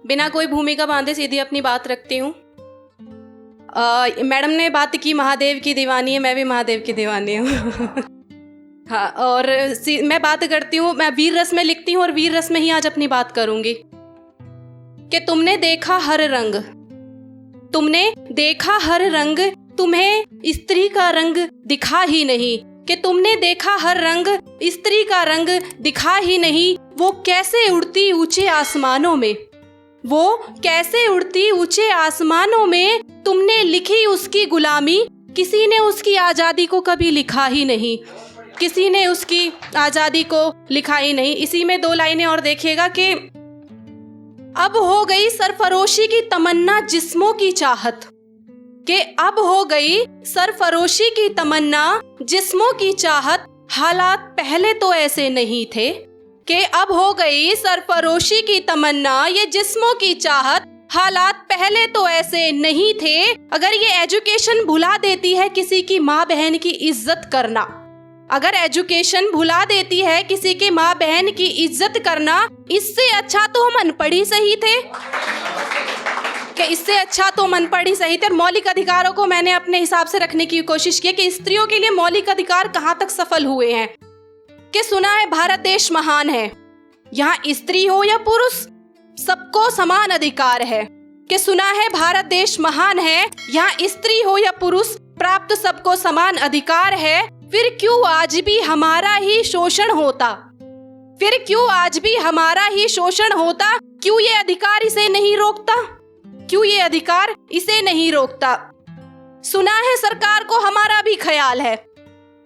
बिना कोई भूमिका बांधे सीधी अपनी बात रखती हूँ। मैडम ने बात की महादेव की दीवानी है, मैं भी महादेव की दीवानी हूँ। हाँ, और मैं बात करती हूँ, मैं वीर रस में लिखती हूँ और वीर रस में ही आज अपनी बात करूँगी कि तुमने देखा हर रंग, तुमने देखा हर रंग, तुम्हें स्त्री का रंग दिखा ही नहीं, कि तुमने देखा हर रंग, स्त्री का रंग दिखा ही नहीं। वो कैसे उड़ती ऊंचे आसमानों में, वो कैसे उड़ती ऊंचे आसमानों में, तुमने लिखी उसकी गुलामी, किसी ने उसकी आज़ादी को कभी लिखा ही नहीं, किसी ने उसकी आज़ादी को लिखा ही नहीं। इसी में 2 लाइनें और देखिएगा कि अब हो गई सरफरोशी की तमन्ना जिस्मों की चाहत, कि अब हो गई सरफरोशी की तमन्ना जिस्मों की चाहत, हालात पहले तो ऐसे नहीं थे, कि अब हो गई सरफरोशी की तमन्ना ये जिस्मों की चाहत, हालात पहले तो ऐसे नहीं थे। अगर ये एजुकेशन भुला देती है किसी की माँ बहन की इज्जत करना, अगर एजुकेशन भुला देती है किसी की माँ बहन की इज्जत करना, इससे अच्छा तो हम अनपढ़ ही सही थे, कि इससे अच्छा तो हम अनपढ़ ही सही थे। मौलिक अधिकारों को मैंने अपने हिसाब से रखने की कोशिश की कि स्त्रियों के लिए मौलिक अधिकार कहाँ तक सफल हुए हैं। कि सुना है भारत देश महान है, यहाँ स्त्री हो या पुरुष सबको समान अधिकार है। कि सुना है भारत देश महान है, यहाँ स्त्री हो या पुरुष प्राप्त सबको समान अधिकार है। फिर क्यों आज भी हमारा ही शोषण होता, फिर क्यों आज भी हमारा ही शोषण होता, क्यों ये अधिकार इसे नहीं रोकता, क्यों ये अधिकार इसे नहीं रोकता। सुना है सरकार को हमारा भी ख्याल है,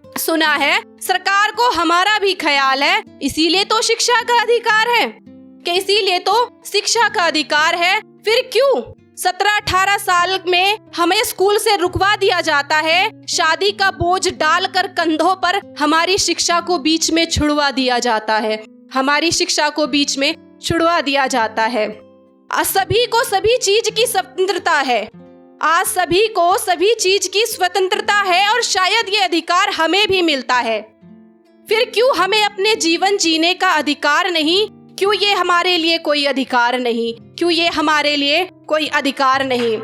सुना है सरकार को हमारा भी ख्याल है, इसीलिए तो शिक्षा का अधिकार है, कि इसीलिए तो शिक्षा का अधिकार है। फिर क्यों 17-18 साल में हमें स्कूल से रुकवा दिया जाता है, शादी का बोझ डालकर कंधों पर हमारी शिक्षा को बीच में छुड़वा दिया जाता है, हमारी शिक्षा को बीच में छुड़वा दिया जाता है। आज सभी को सभी चीज की स्वतंत्रता है, आज सभी को सभी चीज की स्वतंत्रता है और शायद ये अधिकार हमें भी मिलता है। फिर क्यों हमें अपने जीवन जीने का अधिकार नहीं, क्यों ये हमारे लिए कोई अधिकार नहीं, क्यों ये हमारे लिए कोई अधिकार नहीं।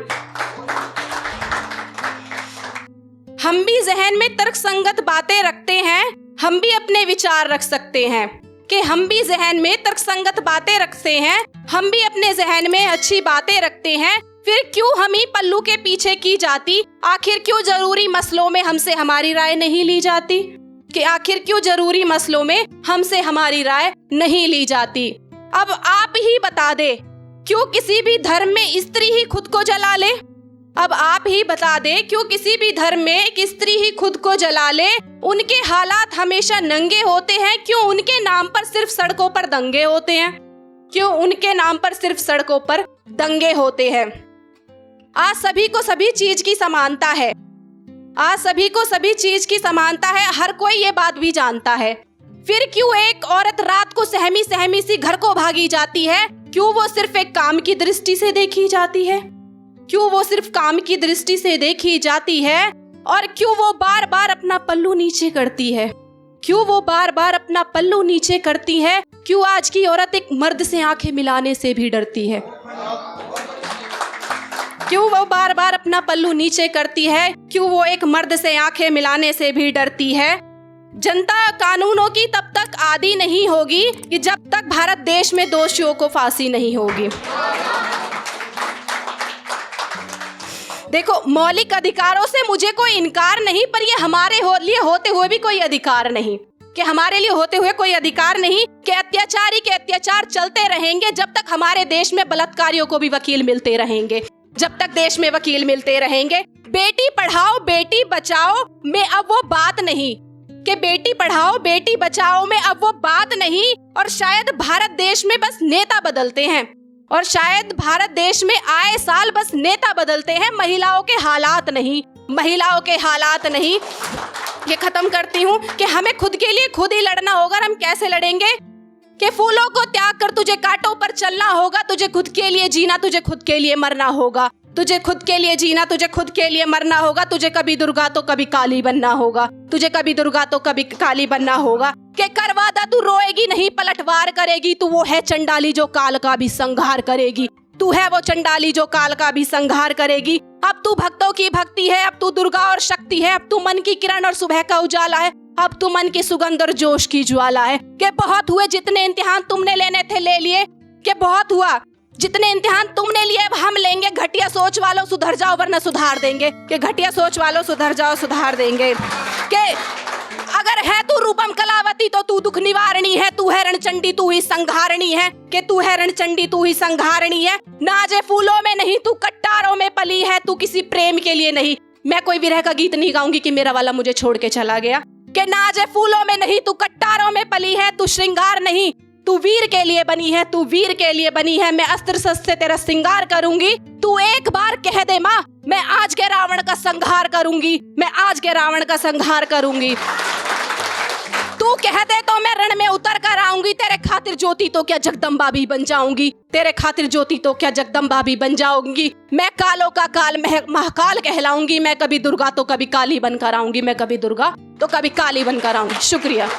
हम भी जहन में तर्कसंगत बातें रखते हैं, हम भी अपने विचार रख सकते हैं, कि हम भी जहन में तर्कसंगत बातें रखते हैं, हम भी अपने जहन में अच्छी बातें रखते हैं। फिर क्यों हम ही पल्लू के पीछे की जाती, आखिर क्यों जरूरी मसलों में हमसे हमारी राय नहीं ली जाती, कि आखिर क्यों जरूरी मसलों में हमसे हमारी राय नहीं ली जाती। अब आप ही बता दे, क्यों किसी भी धर्म में स्त्री ही खुद को जला ले, अब आप ही बता दे क्यों किसी भी धर्म में एक स्त्री ही खुद को जला ले। उनके हालात हमेशा नंगे होते हैं, क्यों उनके नाम पर सिर्फ सड़कों पर दंगे होते हैं, क्यों उनके नाम पर सिर्फ सड़कों पर दंगे होते हैं। आज सभी को सभी चीज की समानता है, आज सभी को सभी चीज की समानता है, हर कोई ये बात भी जानता है। फिर क्यों एक औरत रात को सहमी सहमी सी घर को भागी जाती है, क्यों वो सिर्फ एक काम की दृष्टि से देखी जाती है, क्यों वो सिर्फ काम की दृष्टि से देखी जाती है। और क्यों वो बार बार अपना पल्लू नीचे करती है, क्यों वो बार बार अपना पल्लू नीचे करती है। क्यों आज की औरत एक मर्द से आंखें मिलाने से भी डरती है, क्यों वो बार बार अपना पल्लू नीचे करती है, क्यों वो एक मर्द से आंखें मिलाने से भी डरती है। जनता कानूनों की तब तक आदी नहीं होगी कि जब तक भारत देश में दोषियों को फांसी नहीं होगी। देखो, मौलिक अधिकारों से मुझे कोई इनकार नहीं, पर ये हमारे लिए होते हुए भी कोई अधिकार नहीं, कि हमारे लिए होते हुए कोई अधिकार नहीं कि अत्याचारी के अत्याचार चलते रहेंगे जब तक हमारे देश में बलात्कारियों को भी वकील मिलते रहेंगे, जब तक देश में वकील मिलते रहेंगे। बेटी पढ़ाओ बेटी बचाओ में अब वो बात नहीं, कि बेटी पढ़ाओ बेटी बचाओ में अब वो बात नहीं। और शायद भारत देश में बस नेता बदलते हैं, और शायद भारत देश में आए साल बस नेता बदलते हैं, महिलाओं के हालात नहीं, महिलाओं के हालात नहीं। ये खत्म करती हूँ कि हमें खुद के लिए खुद ही लड़ना होगा। हम कैसे लड़ेंगे कि फूलों को त्याग कर तुझे कांटों पर चलना होगा, तुझे खुद के लिए जीना, तुझे खुद के लिए मरना होगा, तुझे खुद के लिए जीना, तुझे खुद के लिए मरना होगा। तुझे कभी दुर्गा तो कभी काली बनना होगा, तुझे कभी दुर्गा तो कभी काली बनना होगा। कि करवादा तू रोएगी नहीं पलटवार करेगी, तू वो है चंडाली जो काल का भी संहार करेगी। तू है वो चंडाली जो काल का भी संहार करेगी। अब तू भक्तों की भक्ति है, अब तू दुर्गा और शक्ति है, अब तू मन की किरण और सुबह का उजाला है, अब तू मन की सुगंध और जोश की ज्वाला है। कि बहुत हुए जितने इम्तिहान तुमने लेने थे ले लिए, कि बहुत हुआ जितने इम्तिहान तुमने लिए अब हम लेंगे। घटिया सोच वालों सुधर जाओ वरना सुधार देंगे। कि घटिया सोच वालों सुधर जाओ सुधार देंगे। कि अगर है तू रूपम कलावती तो तू दुख निवारणी है, तू है रणचंडी तू ही संहारणी है। कि तू है रणचंडी तू ही संहारणी है। नाजे फूलों में नहीं तू कट्टारों में पली है, तू किसी प्रेम के लिए नहीं। मैं कोई विरह का गीत नहीं गाऊंगी कि मेरा वाला मुझे छोड़ के चला गया। कि नाजे फूलों में नहीं तू कट्टारों में पली है, तू श्रृंगार नहीं, तू वीर के लिए बनी है, तू वीर के लिए बनी है। मैं अस्त्र शस्त्र से तेरा श्रृंगार करूंगी। तू एक बार कह दे माँ, मैं आज के रावण का संहार करूंगी, मैं आज के रावण का संहार करूंगी। तू कह दे तो मैं रण में उतर कर आऊंगी। तेरे खातिर ज्योति तो क्या जगदम्बा भी बन जाऊंगी, तेरे खातिर ज्योति तो क्या जगदम्बा भी बन जाऊंगी। मैं कालों का काल महाकाल कहलाऊंगी। मैं कभी दुर्गा तो कभी काली बनकर आऊंगी, मैं कभी दुर्गा तो कभी काली बनकर आऊंगी। शुक्रिया।